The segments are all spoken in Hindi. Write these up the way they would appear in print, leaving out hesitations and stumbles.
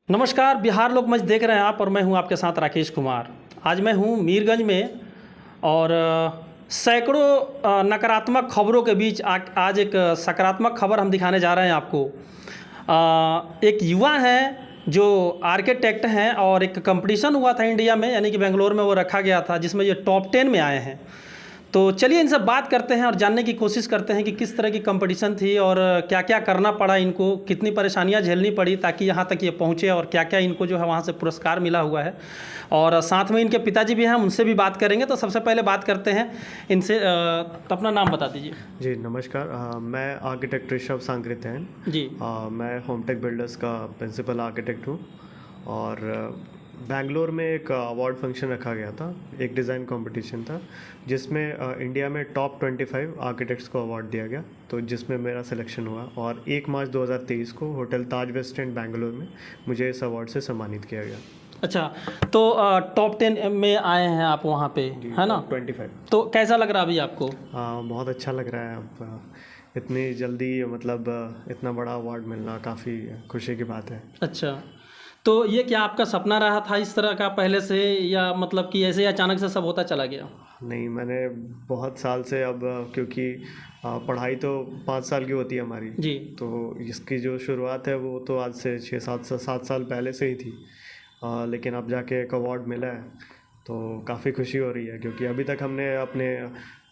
नमस्कार, बिहार लोक मंच देख रहे हैं आप और मैं हूं आपके साथ राकेश कुमार। आज मैं हूं मीरगंज में और सैकड़ों नकारात्मक खबरों के बीच आज एक सकारात्मक खबर हम दिखाने जा रहे हैं आपको। एक युवा हैं जो आर्किटेक्ट हैं और एक कंपटीशन हुआ था इंडिया में, यानी कि बेंगलोर में वो रखा गया था जिसमें ये टॉप 10 में आए हैं। तो चलिए इनसे बात करते हैं और जानने की कोशिश करते हैं कि किस तरह की कंपटीशन थी और क्या क्या करना पड़ा इनको, कितनी परेशानियां झेलनी पड़ी ताकि यहाँ तक ये पहुँचे और क्या क्या इनको जो है वहाँ से पुरस्कार मिला हुआ है। और साथ में इनके पिताजी भी हैं, उनसे भी बात करेंगे। तो सबसे पहले बात करते हैं इनसे। तो अपना नाम बता दीजिए। जी नमस्कार, मैं आर्किटेक्ट ऋषभ सांकृत्यायन जी। मैं होमटेक बिल्डर्स का प्रिंसिपल आर्किटेक्ट हूँ और बैंगलोर में एक अवार्ड फंक्शन रखा गया था, एक डिज़ाइन कंपटीशन था जिसमें इंडिया में टॉप 25 आर्किटेक्ट्स को अवार्ड दिया गया, तो जिसमें मेरा सिलेक्शन हुआ और 1 मार्च 2023 को hotel Taj West End Bangalore में मुझे इस अवार्ड से सम्मानित किया गया। अच्छा, तो टॉप 10 में आए हैं आप वहाँ पे, है ना? 25। तो कैसा लग रहा अभी आपको? बहुत अच्छा लग रहा है। अब इतनी जल्दी मतलब इतना बड़ा अवार्ड मिलना काफ़ी खुशी की बात है। अच्छा, तो ये क्या आपका सपना रहा था इस तरह का पहले से, या मतलब कि ऐसे अचानक से सब होता चला गया? नहीं, मैंने बहुत साल से अब क्योंकि पढ़ाई तो 5 साल की होती है हमारी जी। तो इसकी जो शुरुआत है वो तो आज से 6-7 साल पहले से ही थी। लेकिन अब जाके एक अवार्ड मिला है तो काफ़ी खुशी हो रही है, क्योंकि अभी तक हमने अपने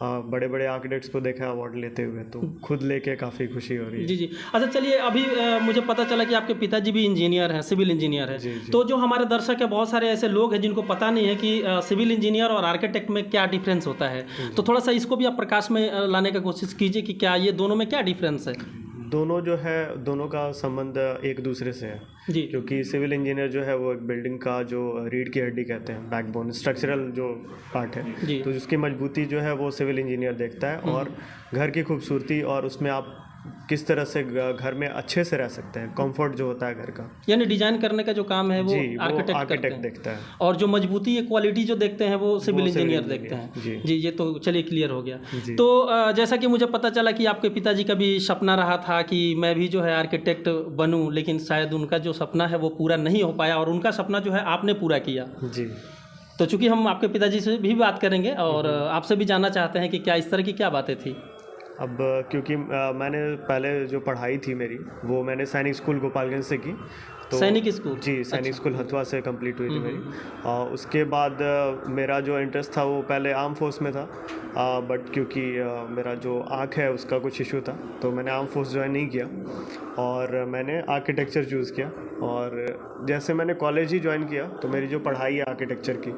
बड़े बड़े आर्किटेक्ट्स को देखा अवार्ड लेते हुए, तो खुद लेके काफ़ी खुशी हो रही है। जी जी। अच्छा चलिए, अभी मुझे पता चला कि आपके पिताजी भी इंजीनियर हैं, सिविल इंजीनियर हैं। जी, जी। तो जो हमारे दर्शक है, बहुत सारे ऐसे लोग हैं जिनको पता नहीं है कि सिविल इंजीनियर और आर्किटेक्ट में क्या डिफरेंस होता है। तो थोड़ा सा इसको भी आप प्रकाश में लाने का कोशिश कीजिए कि क्या ये दोनों में क्या डिफरेंस है। दोनों जो है, दोनों का संबंध एक दूसरे से है जी। क्योंकि सिविल इंजीनियर जो है वो एक बिल्डिंग का जो रीढ़ की हड्डी कहते हैं, बैकबोन, स्ट्रक्चरल जो पार्ट है, जी। तो जिसकी मजबूती जो है वो सिविल इंजीनियर देखता है, और घर की खूबसूरती और उसमें आप किस तरह से घर में अच्छे से रह सकते हैं, कंफर्ट जो होता है घर का, यानी डिजाइन करने का जो काम है वो जी, वो आर्किटेक्ट देखता है। और जो मजबूती ये क्वालिटी जो देखते हैं वो सिविल इंजीनियर देखते हैं। जी। जी, ये तो चलिए क्लियर हो गया। जी। तो जैसा कि मुझे पता चला कि आपके पिताजी का भी सपना रहा था कि मैं भी जो है आर्किटेक्ट बनूं, लेकिन शायद उनका जो सपना है वो पूरा नहीं हो पाया और उनका सपना जो है आपने पूरा किया। जी। तो चूंकि हम आपके पिताजी से भी बात करेंगे और आपसे भी जानना चाहते हैं कि क्या इस तरह की क्या बातें थी। अब क्योंकि मैंने पहले जो पढ़ाई थी मेरी वो मैंने सैनिक स्कूल गोपालगंज से की, तो सैनिक स्कूल? जी, सैनिक स्कूल हथुआ से कंप्लीट हुई थी मेरी। और उसके बाद मेरा जो इंटरेस्ट था वो पहले आर्म फोर्स में था, बट क्योंकि मेरा जो आँख है उसका कुछ इशू था तो मैंने आर्म फोर्स ज्वाइन नहीं किया और मैंने आर्किटेक्चर चूज़ किया। और जैसे मैंने कॉलेज ही ज्वाइन किया तो मेरी जो पढ़ाई है आर्किटेक्चर की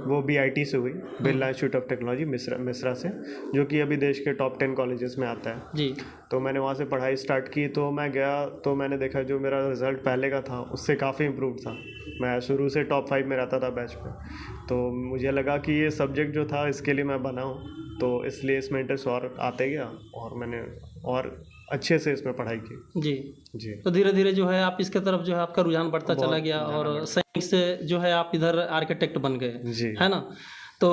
वो BIT से हुई, Birla institute of technology Mishra से, जो कि अभी देश के टॉप 10 कॉलेजेस में आता है। जी। तो मैंने वहाँ से पढ़ाई स्टार्ट की, तो मैं गया तो मैंने देखा जो मेरा रिज़ल्ट पहले का था उससे काफ़ी इम्प्रूव था। मैं शुरू से टॉप 5 में रहता था बैच में, तो मुझे लगा कि ये सब्जेक्ट जो था इसके लिए मैं बना हूँ, तो इसलिए इसमें इंटरेस्ट और आते गया और मैंने और अच्छे से इसमें पढ़ाई की। जी जी। तो धीरे धीरे जो है आप इसके तरफ जो है आपका रुझान बढ़ता चला गया और सैनिक से जो है आप इधर आर्किटेक्ट बन गए, है ना? तो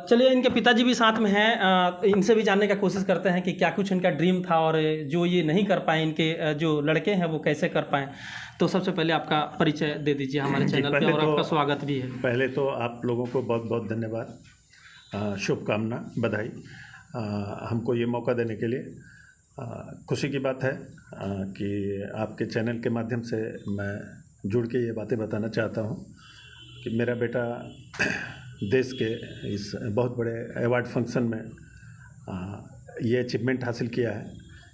चलिए, इनके पिताजी भी साथ में हैं, इनसे भी जानने का कोशिश करते हैं कि क्या कुछ इनका ड्रीम था और जो ये नहीं कर पाए, इनके जो लड़के हैं वो कैसे कर पाएँ। तो सबसे पहले आपका परिचय दे दीजिए हमारे चैनल पे, और आपका स्वागत भी है। पहले तो आप लोगों को बहुत बहुत धन्यवाद, शुभकामना, बधाई हमको ये मौका देने के लिए। खुशी की बात है कि आपके चैनल के माध्यम से मैं जुड़ के ये बातें बताना चाहता हूँ कि मेरा बेटा देश के इस बहुत बड़े अवार्ड फंक्शन में ये अचीवमेंट हासिल किया है।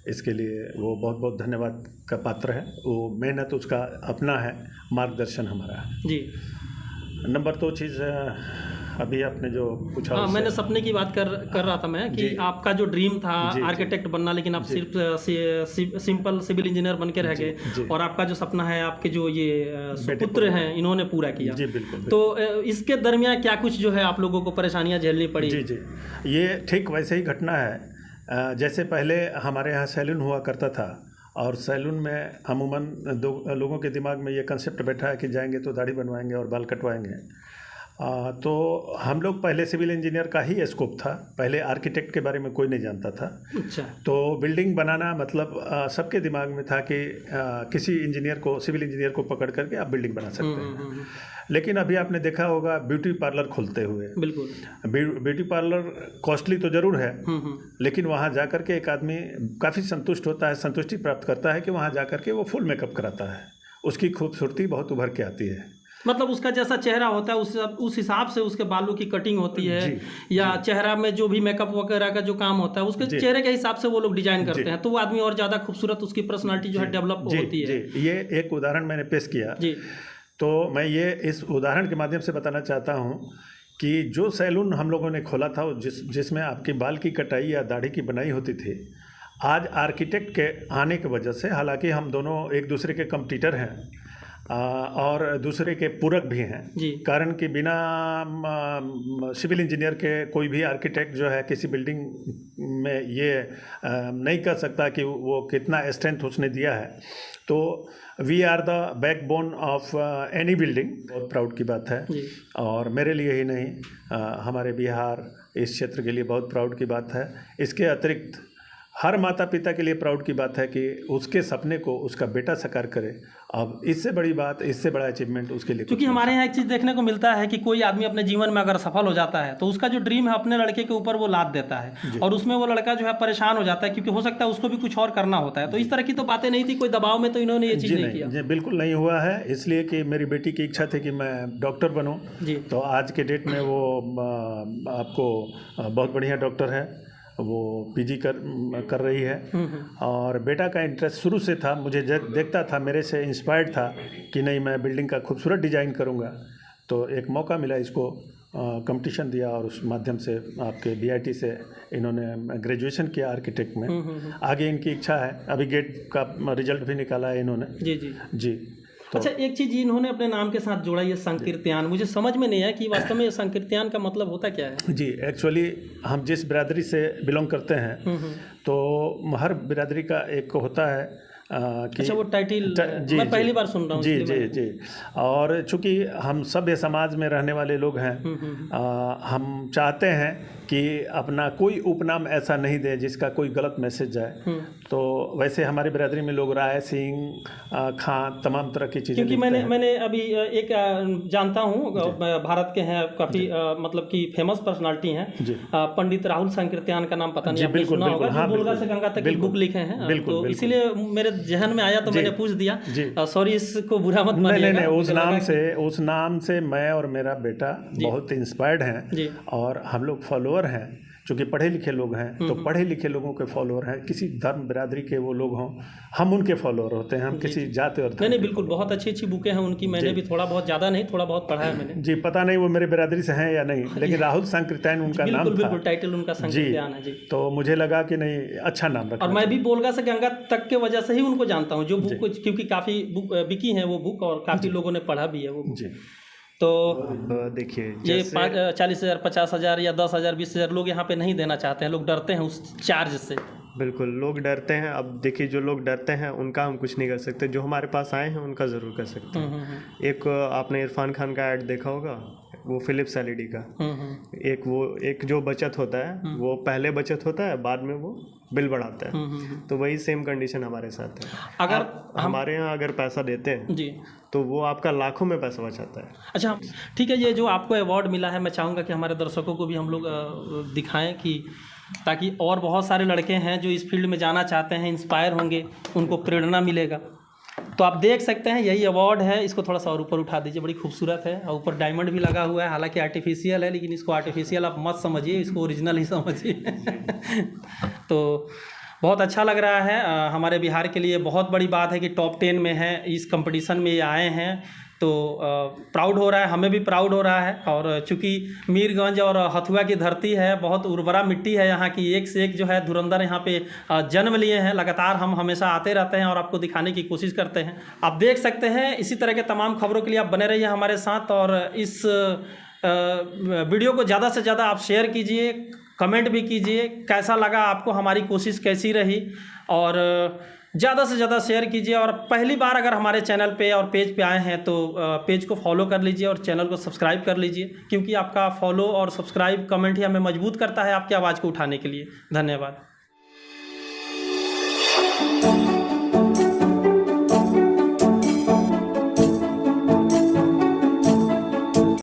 इसके लिए वो बहुत बहुत धन्यवाद का पात्र है। वो मेहनत उसका अपना है, मार्गदर्शन हमारा है। जी। नंबर 2 चीज़, अभी आपने जो पूछा, हाँ, मैंने सपने की बात कर रहा था मैं कि आपका जो ड्रीम था आर्किटेक्ट बनना, लेकिन आप सिर्फ सिंपल सिविल इंजीनियर बन के रह गए, और आपका जो सपना है आपके जो ये सुपुत्र हैं इन्होंने पूरा किया। जी बिल्कुल। तो इसके दरमियान क्या कुछ जो है आप लोगों को परेशानियां झेलनी पड़ी? जी जी, ये ठीक वैसे ही घटना है। जैसे पहले हमारे यहाँ सैलून हुआ करता था, और सैलून में अमूमन लोगों के दिमाग में ये कंसेप्ट बैठा है कि जाएंगे तो दाढ़ी बनवाएंगे और बाल कटवाएंगे। तो हम लोग पहले सिविल इंजीनियर का ही स्कोप था, पहले आर्किटेक्ट के बारे में कोई नहीं जानता था। अच्छा। तो बिल्डिंग बनाना मतलब सबके दिमाग में था कि किसी इंजीनियर को, सिविल इंजीनियर को पकड़ करके आप बिल्डिंग बना सकते हैं। लेकिन अभी आपने देखा होगा ब्यूटी पार्लर खुलते हुए, बिल्कुल ब्यूटी पार्लर कॉस्टली तो ज़रूर है, लेकिन वहाँ जा कर के एक आदमी काफ़ी संतुष्ट होता है, संतुष्टि प्राप्त करता है कि वहाँ जा कर के वो फुल मेकअप कराता है, उसकी खूबसूरती बहुत उभर के आती है। मतलब उसका जैसा चेहरा होता है उस हिसाब से उसके बालों की कटिंग होती है, या चेहरा में जो भी मेकअप वगैरह का जो काम होता है उसके चेहरे के हिसाब से वो लोग डिजाइन करते हैं, तो वो आदमी और ज़्यादा खूबसूरत, उसकी पर्सनालिटी जो है डेवलप होती है। ये एक उदाहरण मैंने पेश किया, तो मैं ये इस उदाहरण के माध्यम से बताना चाहता हूँ कि जो सैलून हम लोगों ने खोला था जिसमें आपके बाल की कटाई या दाढ़ी की बनाई होती थी, आज आर्किटेक्ट के आने की वजह से, हालांकि हम दोनों एक दूसरे के कंपटीटर हैं और दूसरे के पूरक भी हैं, कारण कि बिना सिविल इंजीनियर के कोई भी आर्किटेक्ट जो है किसी बिल्डिंग में ये नहीं कर सकता कि वो कितना स्ट्रेंथ उसने दिया है। तो we are the backbone of any building, बहुत प्राउड की बात है, और मेरे लिए ही नहीं हमारे बिहार इस क्षेत्र के लिए बहुत प्राउड की बात है। इसके अतिरिक्त हर माता पिता के लिए प्राउड की बात है कि उसके सपने को उसका बेटा साकार करे। अब इससे बड़ी बात, इससे बड़ा अचीवमेंट उसके लिए, क्योंकि हमारे यहाँ एक चीज़ देखने को मिलता है कि कोई आदमी अपने जीवन में अगर सफल हो जाता है तो उसका जो ड्रीम है अपने लड़के के ऊपर वो लाद देता है, और उसमें वो लड़का जो है परेशान हो जाता है, क्योंकि हो सकता है उसको भी कुछ और करना होता है। तो इस तरह की तो बातें नहीं थी, कोई दबाव में तो इन्होंने ये चीज़ नहीं किया। जी बिल्कुल नहीं हुआ है, इसलिए कि मेरी बेटी की इच्छा थी कि मैं डॉक्टर बनूँ, तो आज के डेट में वो आपको बहुत बढ़िया डॉक्टर है, वो पीजी कर रही है। और बेटा का इंटरेस्ट शुरू से था, मुझे देखता था, मेरे से इंस्पायर्ड था कि नहीं मैं बिल्डिंग का खूबसूरत डिज़ाइन करूँगा। तो एक मौका मिला, इसको कंपटीशन दिया और उस माध्यम से आपके बीआईटी से इन्होंने ग्रेजुएशन किया आर्किटेक्ट में। आगे इनकी इच्छा है, अभी गेट का रिजल्ट भी निकाला है इन्होंने। जी। तो अच्छा, एक चीज़ इन्होंने अपने नाम के साथ जोड़ा, ये संकीर्त्यान, मुझे समझ में नहीं आया कि वास्तव में संकीर्त्यान का मतलब होता क्या है। जी, एक्चुअली हम जिस बिरादरी से बिलोंग करते हैं तो हर बिरादरी का एक होता है कि अच्छा, वो टाइटल मैं पहली बार सुन रहा हूँ। जी। और चूंकि हम सभ्य समाज में रहने वाले लोग हैं, हम चाहते हैं कि अपना कोई उपनाम ऐसा नहीं दे जिसका कोई गलत मैसेज जाए। तो वैसे हमारे बिरादरी में लोग राय सिंह, खां, तमाम तरह की चीज़ें, क्योंकि मैंने अभी एक जानता हूँ, भारत के हैं, काफ़ी मतलब कि फेमस पर्सनालिटी हैं, पंडित राहुल संकीर्त्यान का नाम पता नहीं आपने सुना होगा, जो बोलगा से गंगा तक की बुक लिखे हैं। तो इसीलिए मेरे जहन में आया तो मैंने पूछ दिया। सॉरी, इसको बुरा मत मानिएगा। नहीं, उस नाम से मैं और मेरा बेटा बहुत इंस्पायर्ड हैं, और हम लोग फॉलोअर हैं, चूँकि पढ़े लिखे लोग हैं। तो पढ़े लिखे लोगों के फॉलोअर हैं, किसी धर्म बिरादरी के वो लोग हों, हम उनके फॉलोअर होते हैं, हम किसी जाति और नहीं, बिल्कुल, बहुत अच्छी बुकें हैं उनकी, मैंने भी थोड़ा बहुत, ज़्यादा नहीं, थोड़ा बहुत पढ़ा है मैंने। जी, पता नहीं वो मेरे बिरादरी से हैं या नहीं, लेकिन राहुल संकीर्त्यान उनका नाम था। बिल्कुल, टाइटल उनका संकीर्त्यान है। जी, तो मुझे लगा कि नहीं, अच्छा नाम रखा। और मैं भी बोलगा से गंगा तक के वजह से ही उनको जानता हूँ, जो बुक, क्योंकि काफ़ी बुक बिकी हैं वो बुक, और काफ़ी लोगों ने पढ़ा भी है वो बुक। तो देखिए, ये 40,000, 50,000 या 10,000, 20,000 लोग यहाँ पे नहीं देना चाहते हैं, लोग डरते हैं उस चार्ज से। बिल्कुल, लोग डरते हैं। अब देखिए, जो लोग डरते हैं उनका हम कुछ नहीं कर सकते, जो हमारे पास आए हैं उनका ज़रूर कर सकते हैं। एक आपने इरफान खान का ऐड देखा होगा, वो फिलिप्स एलईडी का, एक जो बचत होता है वो पहले बचत होता है, बाद में वो बिल बढ़ाता है। तो वही सेम कंडीशन हमारे साथ है। अगर हमारे यहाँ अगर पैसा देते हैं जी, तो वो आपका लाखों में पैसा बचाता है। अच्छा, ठीक है, ये जो आपको अवार्ड मिला है, मैं चाहूँगा कि हमारे दर्शकों को भी हम लोग दिखाएं, कि ताकि और बहुत सारे लड़के हैं जो इस फील्ड में जाना चाहते हैं, इंस्पायर होंगे, उनको प्रेरणा मिलेगा। तो आप देख सकते हैं, यही अवार्ड है। इसको थोड़ा सा और ऊपर उठा दीजिए, बड़ी खूबसूरत है, और ऊपर डायमंड भी लगा हुआ है। हालांकि आर्टिफिशियल है, लेकिन इसको आर्टिफिशियल आप मत समझिए, इसको ओरिजिनल ही समझिए। तो बहुत अच्छा लग रहा है। हमारे बिहार के लिए बहुत बड़ी बात है कि टॉप 10 में है, इस कंपटीशन में ये आए हैं, तो प्राउड हो रहा है, हमें भी प्राउड हो रहा है। और चूँकि मीरगंज और हथुआ की धरती है, बहुत उर्वरा मिट्टी है यहाँ की, एक से एक जो है धुरंधर यहाँ पे जन्म लिए हैं। लगातार हम हमेशा आते रहते हैं और आपको दिखाने की कोशिश करते हैं। आप देख सकते हैं, इसी तरह के तमाम खबरों के लिए आप बने रहिए हमारे साथ, और इस वीडियो को ज़्यादा से ज़्यादा आप शेयर कीजिए, कमेंट भी कीजिए, कैसा लगा आपको, हमारी कोशिश कैसी रही। और ज़्यादा से ज़्यादा शेयर कीजिए, और पहली बार अगर हमारे चैनल पे और पेज पे आए हैं तो पेज को फॉलो कर लीजिए और चैनल को सब्सक्राइब कर लीजिए, क्योंकि आपका फॉलो और सब्सक्राइब कमेंट ही हमें मजबूत करता है आपकी आवाज़ को उठाने के लिए। धन्यवाद।